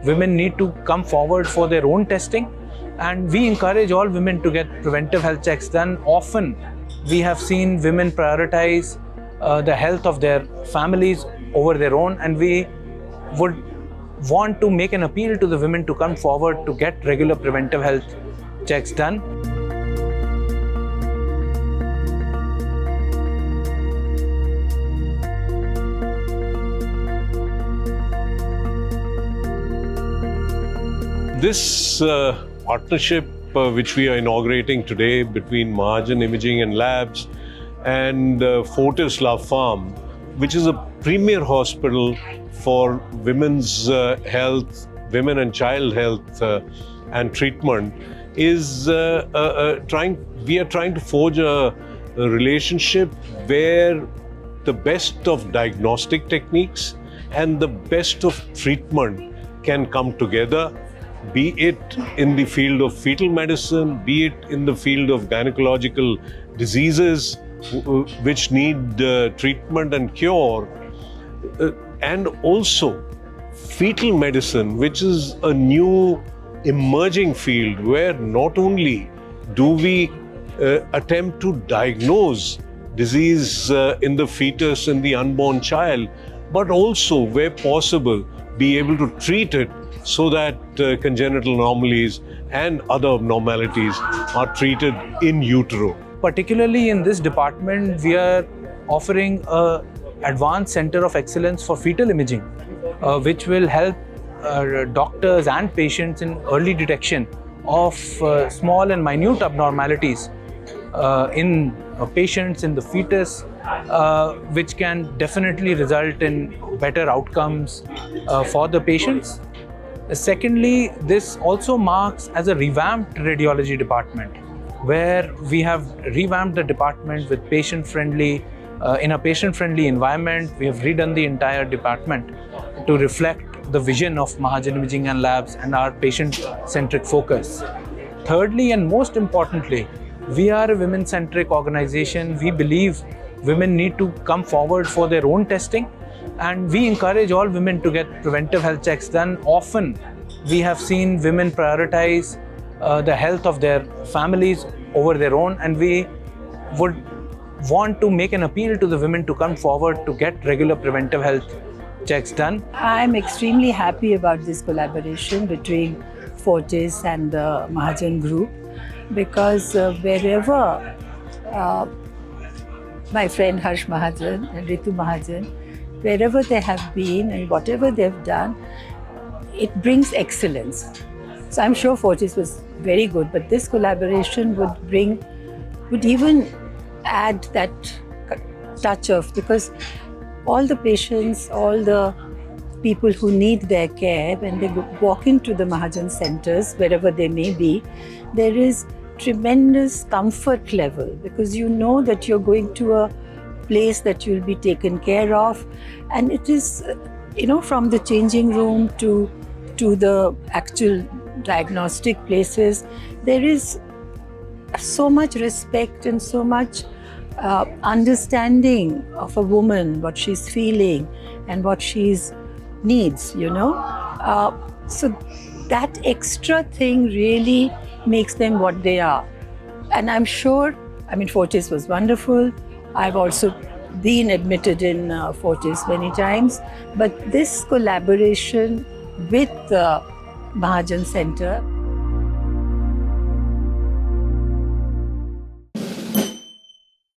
women need to come forward for their own testing, and we encourage all women to get preventive health checks done. Often we have seen women prioritize the health of their families over their own, and we would want to make an appeal to the women to come forward to get regular preventive health checks done. This partnership which we are inaugurating today between Mahajan Imaging and Labs and Fortis Love Farm, which is a premier hospital for women's health, women and child health and treatment, is we are trying to forge a relationship where the best of diagnostic techniques and the best of treatment can come together, be it in the field of fetal medicine, be it in the field of gynecological diseases which need treatment and cure, and also fetal medicine, which is a new emerging field where not only do we attempt to diagnose disease in the fetus and the unborn child, but also, where possible, be able to treat it so that congenital anomalies and other abnormalities are treated in utero. Particularly in this department, we are offering an advanced center of excellence for fetal imaging, which will help doctors and patients in early detection of small and minute abnormalities in patients, in the fetus, which can definitely result in better outcomes for the patients. Secondly, this also marks as a revamped radiology department, where we have revamped the department with patient-friendly, in a patient-friendly environment. We have redone the entire department to reflect the vision of Mahajan Imaging and Labs and our patient-centric focus. Thirdly, and most importantly, we are a women-centric organization. We believe women need to come forward for their own testing, and we encourage all women to get preventive health checks done. Often we have seen women prioritize the health of their families over their own, and we would want to make an appeal to the women to come forward to get regular preventive health checks done. I'm extremely happy about this collaboration between Fortis and the Mahajan Group, because wherever my friend Harsh Mahajan and Ritu Mahajan, wherever they have been and whatever they've done, it brings excellence. So I'm sure Fortis was very good, but this collaboration would even add that touch of, because all the patients, all the people who need their care, when they walk into the Mahajan centers, wherever they may be, there is tremendous comfort level, because you know that you're going to a place that you'll be taken care of. And it is, from the changing room to the actual diagnostic places, there is so much respect and so much understanding of a woman, what she's feeling and what she's needs, so that extra thing really makes them what they are. And I'm sure, Fortis was wonderful. I've also been admitted in Fortis many times, but this collaboration with the Mahajan Center